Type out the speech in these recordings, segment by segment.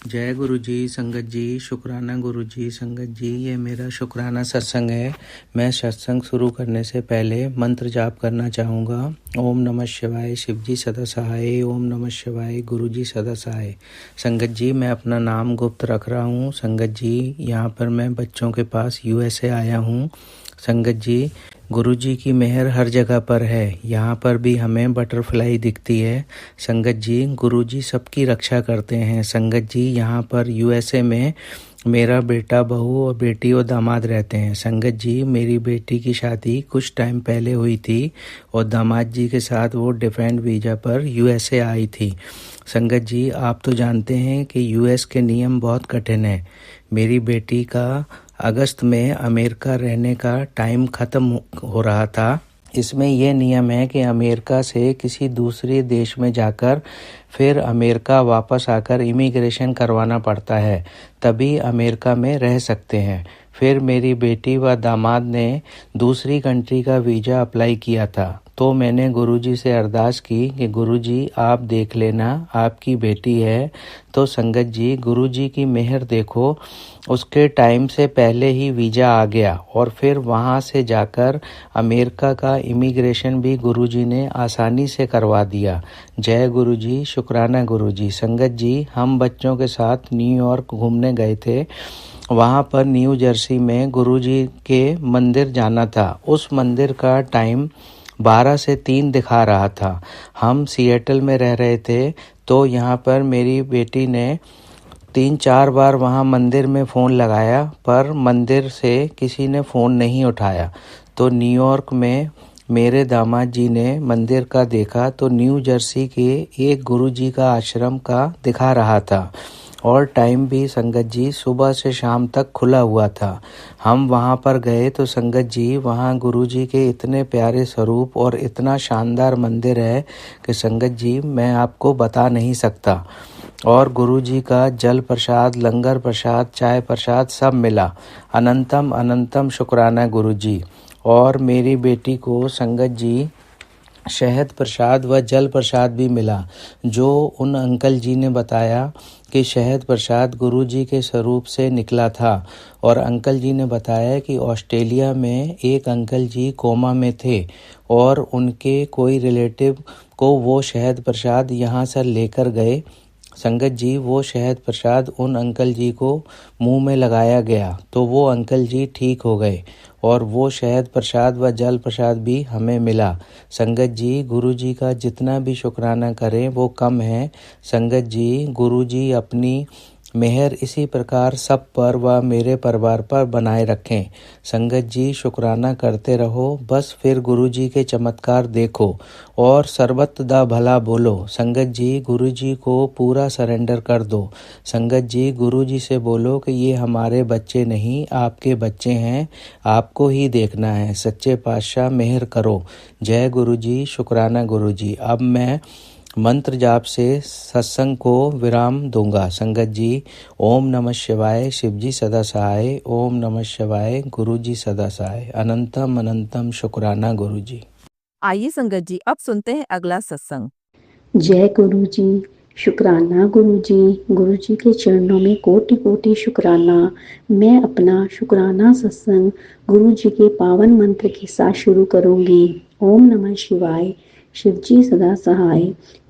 जय गुरु जी, संगत जी, शुक्राना गुरु जी, संगत जी। ये मेरा शुक्राना सत्संग है। मैं सत्संग शुरू करने से पहले मंत्र जाप करना चाहूँगा। ओम नमः शिवाय, शिव जी सदा सहाय। ओम नमः शिवाय, गुरु जी सदा सहाय। संगत जी, मैं अपना नाम गुप्त रख रहा हूँ। संगत जी, यहाँ पर मैं बच्चों के पास यूएसए आया हूँ। संगत जी, गुरु जी की मेहर हर जगह पर है। यहाँ पर भी हमें बटरफ्लाई दिखती है। संगत जी, गुरु जी सबकी रक्षा करते हैं। संगत जी, यहाँ पर यूएसए में मेरा बेटा, बहू और बेटी और दामाद रहते हैं। संगत जी, मेरी बेटी की शादी कुछ टाइम पहले हुई थी और दामाद जी के साथ वो डिफेंड वीज़ा पर यूएसए आई थी। संगत जी, आप तो जानते हैं कि यूएस के नियम बहुत कठिन हैं। मेरी बेटी का अगस्त में अमेरिका रहने का टाइम ख़त्म हो रहा था। इसमें यह नियम है कि अमेरिका से किसी दूसरे देश में जाकर फिर अमेरिका वापस आकर इमिग्रेशन करवाना पड़ता है, तभी अमेरिका में रह सकते हैं। फिर मेरी बेटी व दामाद ने दूसरी कंट्री का वीज़ा अप्लाई किया था, तो मैंने गुरुजी से अरदास की कि गुरुजी आप देख लेना, आपकी बेटी है। तो संगत जी, गुरुजी की मेहर देखो, उसके टाइम से पहले ही वीज़ा आ गया और फिर वहाँ से जाकर अमेरिका का इमिग्रेशन भी गुरुजी ने आसानी से करवा दिया। जय गुरुजी, शुक्राना गुरुजी। संगत जी, हम बच्चों के साथ न्यूयॉर्क घूमने गए थे। वहाँ पर न्यू जर्सी में गुरुजी के मंदिर जाना था। उस मंदिर का टाइम 12 से 3 दिखा रहा था। हम सिएटल में रह रहे थे, तो यहाँ पर मेरी बेटी ने 3-4 बार वहाँ मंदिर में फ़ोन लगाया, पर मंदिर से किसी ने फ़ोन नहीं उठाया। तो न्यूयॉर्क में मेरे दामाद जी ने मंदिर का देखा, तो न्यू जर्सी के एक गुरुजी का आश्रम का दिखा रहा था और टाइम भी संगत जी सुबह से शाम तक खुला हुआ था। हम वहाँ पर गए तो संगत जी, वहाँ गुरुजी के इतने प्यारे स्वरूप और इतना शानदार मंदिर है कि संगत जी मैं आपको बता नहीं सकता। और गुरुजी का जल प्रसाद, लंगर प्रसाद, चाय प्रसाद सब मिला। अनंतम अनंतम शुक्राना गुरुजी। और मेरी बेटी को संगत जी शहद प्रसाद व जल प्रसाद भी मिला, जो उन अंकल जी ने बताया कि शहद प्रसाद गुरुजी के स्वरूप से निकला था। और अंकल जी ने बताया कि ऑस्ट्रेलिया में एक अंकल जी कोमा में थे और उनके कोई रिलेटिव को वो शहद प्रसाद यहाँ से लेकर गए। संगत जी, वो शहद प्रसाद उन अंकल जी को मुंह में लगाया गया तो वो अंकल जी ठीक हो गए और वो शहद प्रसाद व जल प्रसाद भी हमें मिला। संगत जी, गुरु जी का जितना भी शुक्राना करें वो कम है। संगत जी, गुरु जी अपनी मेहर इसी प्रकार सब पर व मेरे परिवार पर बनाए रखें। संगत जी, शुक्राना करते रहो, बस फिर गुरु जी के चमत्कार देखो और सर्वत्र दा भला बोलो। संगत जी, गुरु जी को पूरा सरेंडर कर दो। संगत जी, गुरु जी से बोलो कि ये हमारे बच्चे नहीं, आपके बच्चे हैं, आपको ही देखना है। सच्चे पातशाह मेहर करो। जय गुरु जी, शुक्राना गुरु जी। अब मैं मंत्र जाप से सत्संग को विराम दूंगा। संगत जी, ओम नमः शिवाय, शिव जी सदा सहाय। ओम नमः शिवाय, गुरु जी सदा सहाय। अनंतम अनंतम शुक्राना गुरु जी। आइए संगत जी, अब सुनते हैं अगला सत्संग। जय गुरु जी, शुक्राना गुरु जी। गुरु जी के चरणों में कोटि कोटि शुक्राना। मैं अपना शुक्राना सत्संग गुरु जी के पावन मंत्र के साथ शुरू करूंगी। ओम नमः शिवाय, शिव जी सदा सहाय।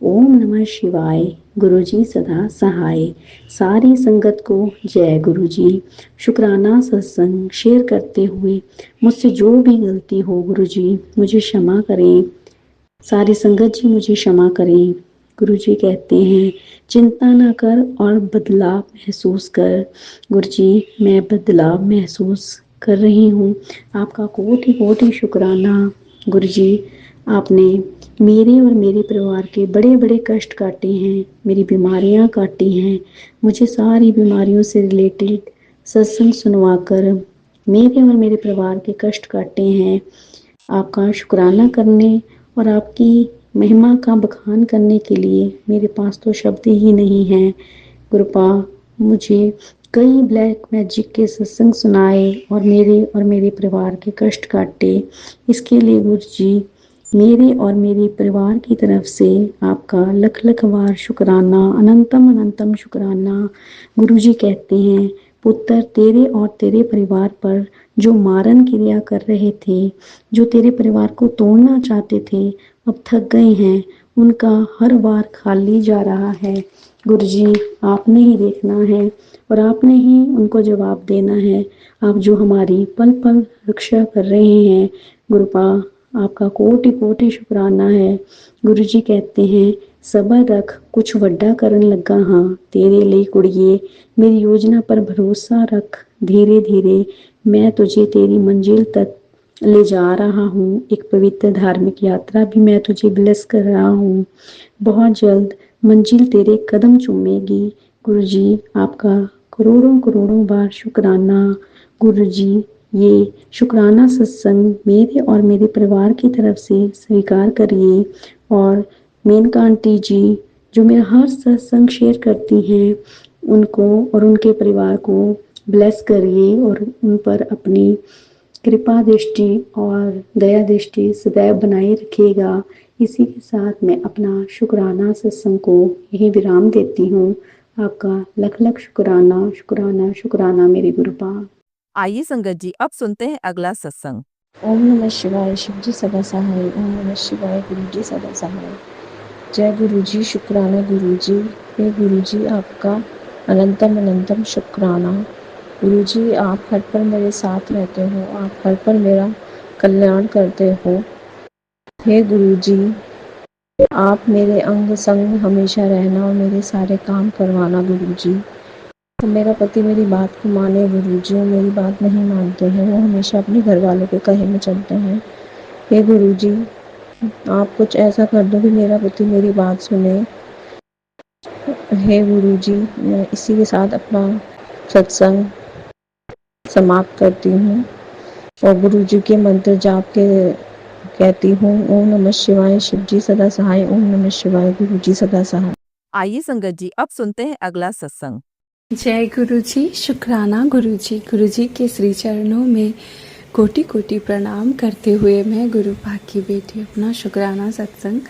ओम नमः शिवाय, गुरु जी सदा सहाय। सारी संगत को जय गुरु जी। शुक्राना सत्संग शेयर करते हुए मुझसे जो भी गलती हो गुरु जी मुझे क्षमा करें। सारी संगत जी मुझे क्षमा करें। गुरु जी कहते हैं, चिंता ना कर और बदलाव महसूस कर। गुरु जी, मैं बदलाव महसूस कर रही हूँ। आपका कोटि कोटि शुक्राना। गुरु जी, आपने मेरे और मेरे परिवार के बड़े बड़े कष्ट काटे हैं, मेरी बीमारियाँ काटी हैं। मुझे सारी बीमारियों से रिलेटेड सत्संग सुनवाकर मेरे और मेरे परिवार के कष्ट काटे हैं। आपका शुक्राना करने और आपकी महिमा का बखान करने के लिए मेरे पास तो शब्द ही नहीं हैं। कृपा मुझे कई ब्लैक मैजिक के सत्संग सुनाए और मेरे परिवार के कष्ट काटे। इसके लिए गुरु जी मेरे और मेरे परिवार की तरफ से आपका लख लख बार शुक्राना, अनंतम अनंतम शुक्राना। गुरुजी कहते हैं, पुत्र तेरे और तेरे परिवार पर जो मारन क्रिया कर रहे थे, जो तेरे परिवार को तोड़ना चाहते थे, अब थक गए हैं। उनका हर बार खाली जा रहा है। गुरुजी आपने ही देखना है और आपने ही उनको जवाब देना है। आप जो हमारी पल पल रक्षा कर रहे हैं, गुरुपा आपका कोटि कोटि शुक्राना है। गुरुजी कहते हैं, सबर रख कुछ वड्डा करन लगा हाँ तेरे लिए कुड़िए, मेरी योजना पर भरोसा रख, धीरे धीरे मैं तुझे तेरी मंजिल तक ले जा रहा हूँ। एक पवित्र धार्मिक यात्रा भी मैं तुझे ब्लेस कर रहा हूँ। बहुत जल्द मंजिल तेरे कदम चूमेगी। गुरुजी आपका करोड़ों करोड़ों बार शुक्राना। गुरुजी ये शुक्राना सत्संग मेरे और मेरे परिवार की तरफ से स्वीकार करिए और मेनका आंटी जी जो मेरा हर सत्संग शेयर करती हैं, उनको और उनके परिवार को ब्लेस करिए और उन पर अपनी कृपा दृष्टि और दया दृष्टि सदैव बनाए रखिएगा। इसी के साथ मैं अपना शुक्राना सत्संग को यही विराम देती हूँ। आपका लख लख शुक्राना शुक्राना शुक्राना मेरे गुरुपा। आइए संगत जी अब सुनते हैं अगला सत्संग। ओम नमः शिवाय, शिव जी सदा सहाय। ओम नमः शिवाय, गुरु जी सदा सहाय। जय गुरु जी, शुक्राना गुरु जी। हे गुरु जी आपका अनंतम अनंतम शुक्राना। गुरु जी आप हर पल मेरे साथ रहते हो, आप हर पल मेरा कल्याण करते हो। हे गुरु जी आप मेरे अंग संग हमेशा रहना और मेरे सारे काम करवाना गुरु जी। तो मेरा पति मेरी बात को माने गुरु जी, मेरी बात नहीं मानते हैं, वो हमेशा अपने घर वालों के कहे में चलते हैं। हे गुरु जी आप कुछ ऐसा कर दो कि मेरा पति मेरी बात सुने। हे गुरु जी मैं इसी के साथ अपना सत्संग समाप्त करती हूँ और गुरु जी के मंत्र जाप के कहती हूँ, ओम नमः शिवाय, शिव जी सदा सहाय। ओम नमः शिवाय, गुरु जी सदा सहाय। आइए संगत जी अब सुनते हैं अगला सत्संग। जय गुरु जी, शुक्राना गुरु जी के श्री चरणों में कोटि कोटि प्रणाम करते हुए मैं गुरु पाक की बेटी अपना शुक्राना सत्संग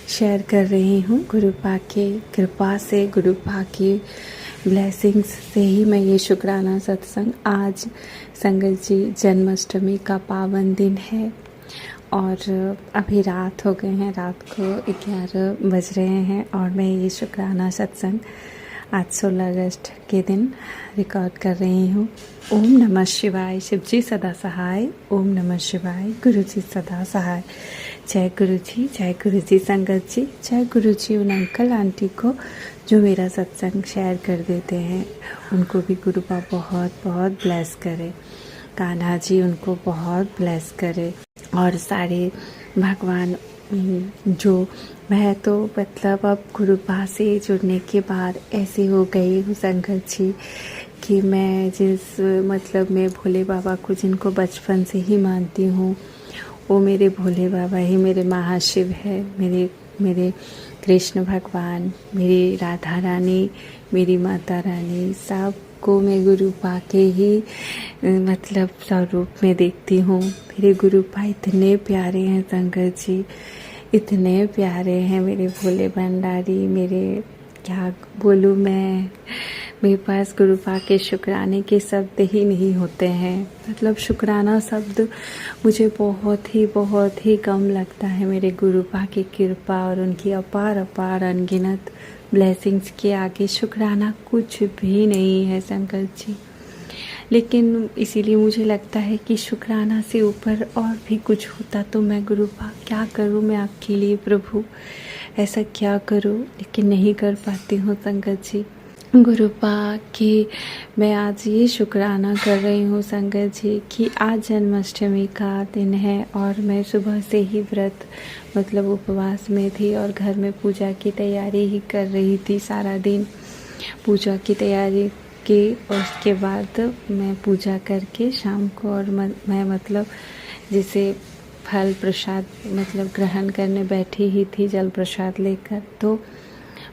शेयर कर रही हूँ। गुरु पाक के कृपा से, गुरु पाक की ब्लेसिंग्स से ही मैं ये शुक्राना सत्संग आज संगत जी जन्माष्टमी का पावन दिन है और अभी रात हो गए हैं, रात को 11 बज रहे हैं और मैं ये शुक्राना सत्संग आज 16 अगस्त के दिन रिकॉर्ड कर रही हूँ। ओम नमः शिवाय, शिव जी सदा सहाय। ओम नमः शिवाय, गुरु जी सदा सहाय। जय गुरु जी संगत जी, जय गुरु जी उन अंकल आंटी को जो मेरा सत्संग शेयर कर देते हैं, उनको भी गुरु बाबा बहुत बहुत ब्लेस करे। कान्हा जी उनको बहुत ब्लेस करे और सारे भगवान जो मैं तो मतलब अब गुरुपा से जुड़ने के बाद ऐसे हो गई हूँ संगत जी कि मैं जिस मतलब मैं भोले बाबा को जिनको बचपन से ही मानती हूँ, वो मेरे भोले बाबा ही मेरे महाशिव है। मेरे कृष्ण भगवान, मेरी राधा रानी, मेरी माता रानी, सब को मैं गुरुपा के ही मतलब स्वरूप में देखती हूँ। मेरे गुरुपा इतने प्यारे हैं संगत जी, इतने प्यारे हैं मेरे भोले भंडारी। मेरे क्या बोलूँ मैं, मेरे पास गुरुपा के शुक्राने के शब्द ही नहीं होते हैं। मतलब शुक्राना शब्द मुझे बहुत ही कम लगता है। मेरे गुरुपा की कृपा और उनकी अपार अपार अनगिनत ब्लेसिंग्स के आगे शुक्राना कुछ भी नहीं है संकल्प जी। लेकिन इसीलिए मुझे लगता है कि शुक्राना से ऊपर और भी कुछ होता तो मैं गुरुपा क्या करूँ, मैं आपके लिए प्रभु ऐसा क्या करूँ, लेकिन नहीं कर पाती हूँ संगत जी। गुरुपा की मैं आज ये शुक्राना कर रही हूँ संगत जी कि आज जन्माष्टमी का दिन है और मैं सुबह से ही व्रत मतलब उपवास में थी और घर में पूजा की तैयारी ही कर रही थी। सारा दिन पूजा की तैयारी की और उसके बाद मैं पूजा करके शाम को और मैं मतलब जैसे फल प्रसाद मतलब ग्रहण करने बैठी ही थी जल प्रसाद लेकर। तो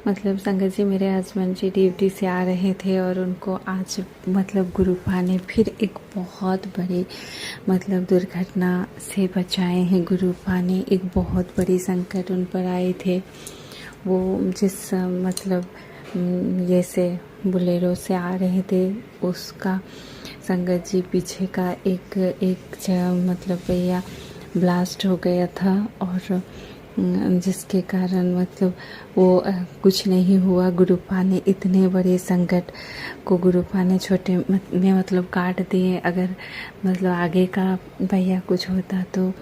मतलब संगत जी मेरे हस्बैंड जी ड्यूटी से आ रहे थे और उनको आज मतलब गुरुपा ने फिर एक बहुत बड़ी मतलब दुर्घटना से बचाए हैं। गुरुपा ने एक बहुत बड़ी संकट उन पर आए थे। वो जिस मतलब जैसे बोलेरो से आ रहे थे उसका संगत जी पीछे का एक मतलब पहिया ब्लास्ट हो गया था और जिसके कारण मतलब वो कुछ नहीं हुआ। गुरुपा ने इतने बड़े संकट को गुरुपा ने छोटे में मतलब काट दिए। अगर मतलब आगे का भैया कुछ होता तो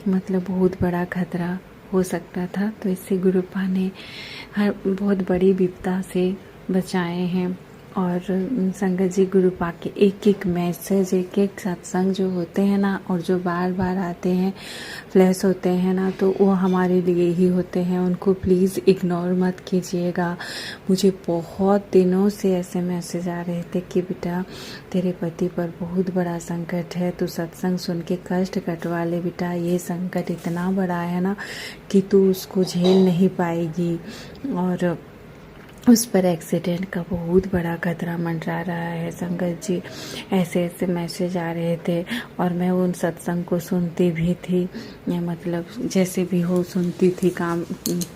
मतलब बहुत बड़ा खतरा हो सकता था। तो इससे गुरुपा ने हर बहुत बड़ी विपदा से बचाए हैं। और संगत जी गुरुपा के एक एक मैसेज एक एक सत्संग जो होते हैं ना और जो बार बार आते हैं फ्लैश होते हैं ना तो वो हमारे लिए ही होते हैं। उनको प्लीज़ इग्नोर मत कीजिएगा। मुझे बहुत दिनों से ऐसे मैसेज आ रहे थे कि बेटा तेरे पति पर बहुत बड़ा संकट है, तू सत्संग सुन के कष्ट कटवा ले बेटा, ये संकट इतना बड़ा है ना कि तू उसको झेल नहीं पाएगी। और उस पर एक्सीडेंट का बहुत बड़ा खतरा मंडरा रहा है। संगत जी ऐसे ऐसे मैसेज आ रहे थे और मैं उन सत्संग को सुनती भी थी, मतलब जैसे भी हो सुनती थी, काम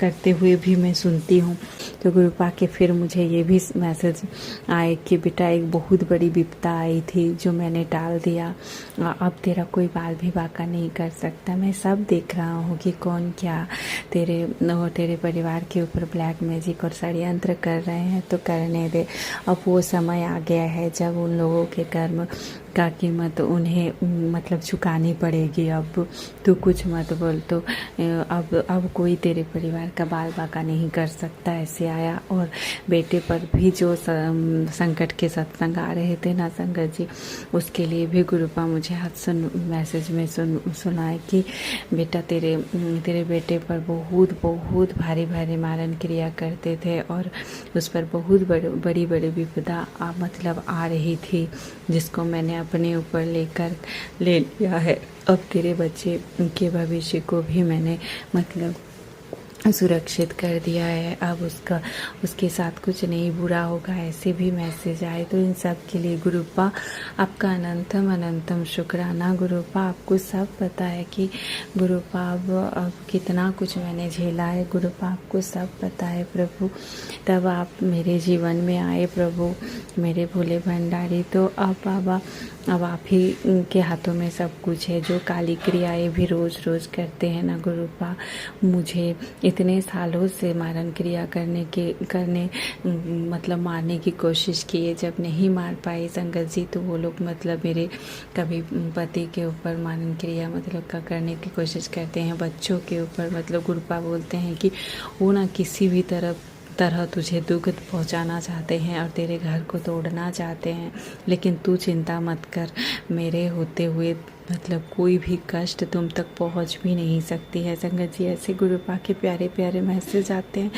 करते हुए भी मैं सुनती हूँ। तो गुरुपा के फिर मुझे ये भी मैसेज आए कि बेटा एक बहुत बड़ी विपदा आई थी जो मैंने टाल दिया, अब तेरा कोई बाल भी बाका नहीं कर सकता। मैं सब देख रहा हूँ कि कौन क्या तेरे परिवार के ऊपर ब्लैक मैजिक और षड्यंत्र कर रहे हैं तो करने दे। अब वो समय आ गया है जब उन लोगों के कर्म का कीमत उन्हें मतलब चुकानी पड़ेगी। अब तू कुछ मत बोल। तो अब कोई तेरे परिवार का बाल बाका नहीं कर सकता। ऐसे आया। और बेटे पर भी जो संकट के सत्संग आ रहे थे ना संगत जी, उसके लिए भी गुरुपा मुझे आज मैसेज में सुनाए कि बेटा तेरे बेटे पर बहुत भारी भारी क्रिया करते थे और उस पर बहुत बड़ी विपदा मतलब आ रही थी जिसको मैंने अपने ऊपर ले लिया है। अब तेरे बच्चे के भविष्य को भी मैंने मतलब सुरक्षित कर दिया है। अब उसके साथ कुछ नहीं बुरा होगा। ऐसे भी मैसेज आए तो इन सब के लिए गुरुपा आपका अनंतम शुक्राना। गुरुपा आपको सब पता है कि गुरुपा अब कितना कुछ मैंने झेला है। गुरुपा आपको सब पता है प्रभु। तब आप मेरे जीवन में आए प्रभु, मेरे भोले भंडारी। तो अब बाबा अब आप ही के हाथों में सब कुछ है। जो काली क्रियाएं भी रोज़ करते हैं ना गुरुपा, मुझे इतने सालों से मारन क्रिया करने मतलब मारने की कोशिश किए, जब नहीं मार पाए संगत जी तो वो लोग मतलब मेरे कभी पति के ऊपर मारन क्रिया मतलब का करने की कोशिश करते हैं, बच्चों के ऊपर मतलब गुरुपा बोलते हैं कि वो ना किसी भी तरह तुझे दुख पहुंचाना चाहते हैं और तेरे घर को तोड़ना चाहते हैं, लेकिन तू चिंता मत कर। मेरे होते हुए मतलब कोई भी कष्ट तुम तक पहुंच भी नहीं सकती है। संगत जी ऐसे गुरुपा के प्यारे प्यारे मैसेज आते हैं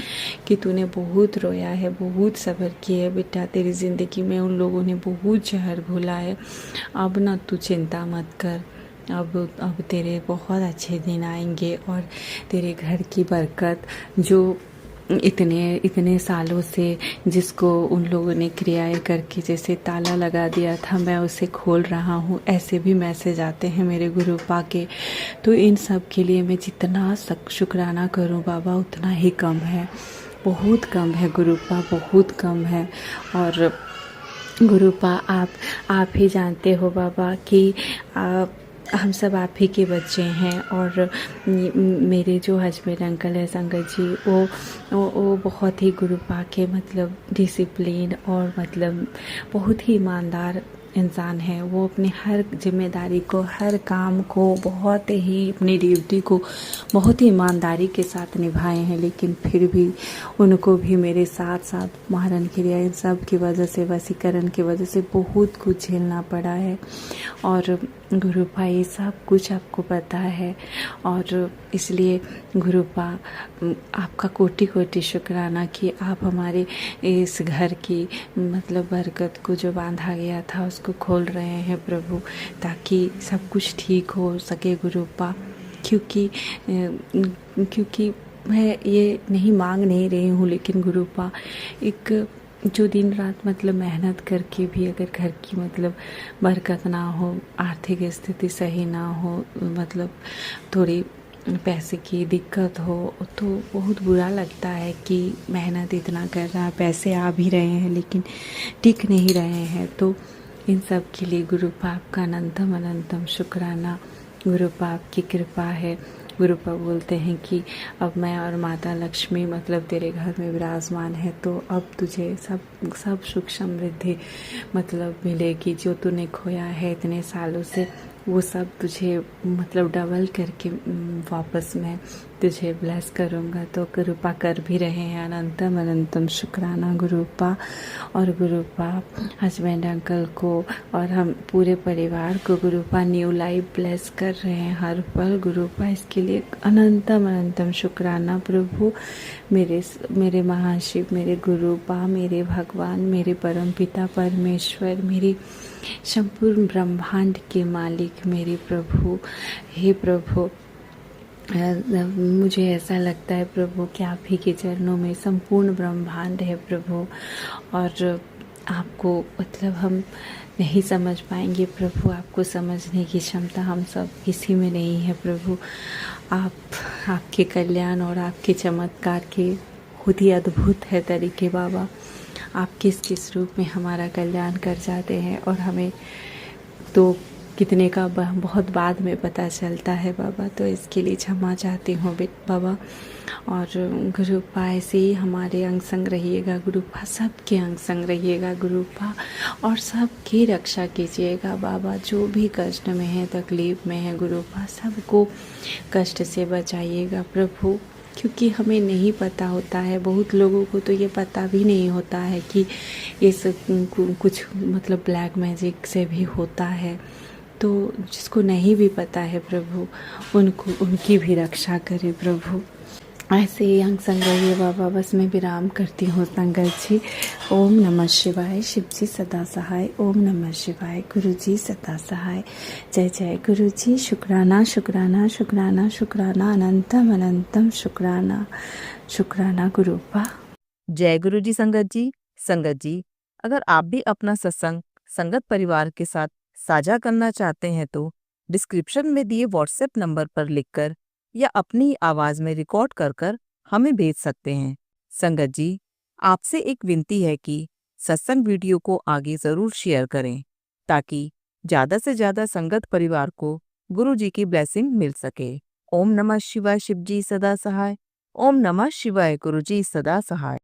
कि तूने बहुत रोया है, बहुत सब्र किया है बेटा, तेरी ज़िंदगी में उन लोगों ने बहुत जहर घोला है। अब ना तू चिंता मत कर। अब तेरे बहुत अच्छे दिन आएंगे और तेरे घर की बरकत जो इतने सालों से जिसको उन लोगों ने क्रियाएं करके जैसे ताला लगा दिया था, मैं उसे खोल रहा हूँ। ऐसे भी मैसेज आते हैं मेरे गुरुपा के। तो इन सब के लिए मैं जितना शुक्राना करूँ बाबा उतना ही कम है, बहुत कम है गुरुपा, बहुत कम है। और गुरुपा आप ही जानते हो बाबा कि हम सब आप ही के बच्चे हैं। और मेरे जो हस्बैंड अंकल है संगत जी, वो बहुत ही गुरुपा के मतलब डिसिप्लिन और मतलब बहुत ही ईमानदार इंसान है। वो अपनी हर जिम्मेदारी को, हर काम को बहुत ही, अपनी ड्यूटी को बहुत ही ईमानदारी के साथ निभाए हैं। लेकिन फिर भी उनको भी मेरे साथ मारन क्रिया इन सब की वजह से, वशीकरण की वजह से बहुत कुछ झेलना पड़ा है। और गुरुपा ये सब कुछ आपको पता है और इसलिए गुरुपा आपका कोटि शुक्राना कि आप हमारे इस घर की मतलब बरकत को जो बांधा गया था उसको खोल रहे हैं प्रभु, ताकि सब कुछ ठीक हो सके गुरुपा। क्योंकि मैं ये नहीं मांग नहीं रही हूँ, लेकिन गुरुपा एक जो दिन रात मतलब मेहनत करके भी अगर घर की मतलब बरकत ना हो, आर्थिक स्थिति सही ना हो, मतलब थोड़ी पैसे की दिक्कत हो, तो बहुत बुरा लगता है कि मेहनत इतना कर रहा है, पैसे आ भी रहे हैं लेकिन टिक नहीं रहे हैं। तो इन सब के लिए गुरुपा आपका अनंतम अनंतम शुक्राना। गुरुपा आपकी कृपा है। गुरुपा बोलते हैं कि अब मैं और माता लक्ष्मी मतलब तेरे घर में विराजमान है, तो अब तुझे सब सुख समृद्धि मतलब मिलेगी। जो तूने खोया है इतने सालों से, वो सब तुझे मतलब डबल करके वापस मैं तुझे ब्लेस करूँगा। तो गुरुपा कर भी रहे हैं। अनंतम अनंतम शुक्राना गुरुपा। और गुरुपा हस्बैंड अंकल को और हम पूरे परिवार को गुरुपा न्यू लाइफ ब्लेस कर रहे हैं हर पल। गुरुपा इसके लिए अनंतम अनंतम शुक्राना प्रभु। मेरे महाशिव, मेरे गुरुपा, मेरे भगवान, मेरे परमपिता परमेश्वर, मेरे संपूर्ण ब्रह्मांड के मालिक मेरे प्रभु। हे प्रभु, मुझे ऐसा लगता है प्रभु कि आप ही के चरणों में संपूर्ण ब्रह्मांड है प्रभु, और आपको मतलब हम नहीं समझ पाएंगे प्रभु। आपको समझने की क्षमता हम सब किसी में नहीं है प्रभु। आपके कल्याण और आपके चमत्कार के खुद ही अद्भुत है तरीके बाबा। आप किस किस रूप में हमारा कल्याण कर जाते हैं और हमें तो कितने का बहुत बाद में पता चलता है बाबा। तो इसके लिए क्षमा चाहती हूँ बाबा। और गुरुपा ऐसे ही हमारे अंग संग रहिएगा गुरुपा, सबके अंग संग रहिएगा गुरुपा, और सबकी रक्षा कीजिएगा बाबा। जो भी कष्ट में है, तकलीफ में है गुरुपा, सबको कष्ट से बचाइएगा प्रभु। क्योंकि हमें नहीं पता होता है, बहुत लोगों को तो ये पता भी नहीं होता है कि ये सब कुछ मतलब ब्लैक मैजिक से भी होता है। तो जिसको नहीं भी पता है प्रभु, उनकी भी रक्षा करे प्रभु। ऐसे ही अंग संग रहिए बाबा। बस मैं विराम करती हूँ संगत जी। ओम नमः शिवाय। शिव जी सदा सहाय। ओम नमः शिवाय। गुरु जी सदा सहाय। जय जय गुरु जी। शुक्राना शुक्राना शुक्राना शुक्राना, अनंतम अनंतम शुक्राना। शुक्राना गुरुपा। जय गुरु जी संगत जी, अगर आप भी अपना सत्संग संगत परिवार के साथ साझा करना चाहते हैं तो डिस्क्रिप्शन में दिए व्हाट्सएप नंबर पर लिखकर या अपनी आवाज में रिकॉर्ड कर हमें भेज सकते हैं। संगत जी, आपसे एक विनती है कि सत्संग वीडियो को आगे जरूर शेयर करें ताकि ज्यादा से ज्यादा संगत परिवार को गुरु जी की ब्लेसिंग मिल सके। ओम नमः शिवाय। शिव जी सदा सहाय। ओम नमः शिवाय। गुरु जी सदा सहाय।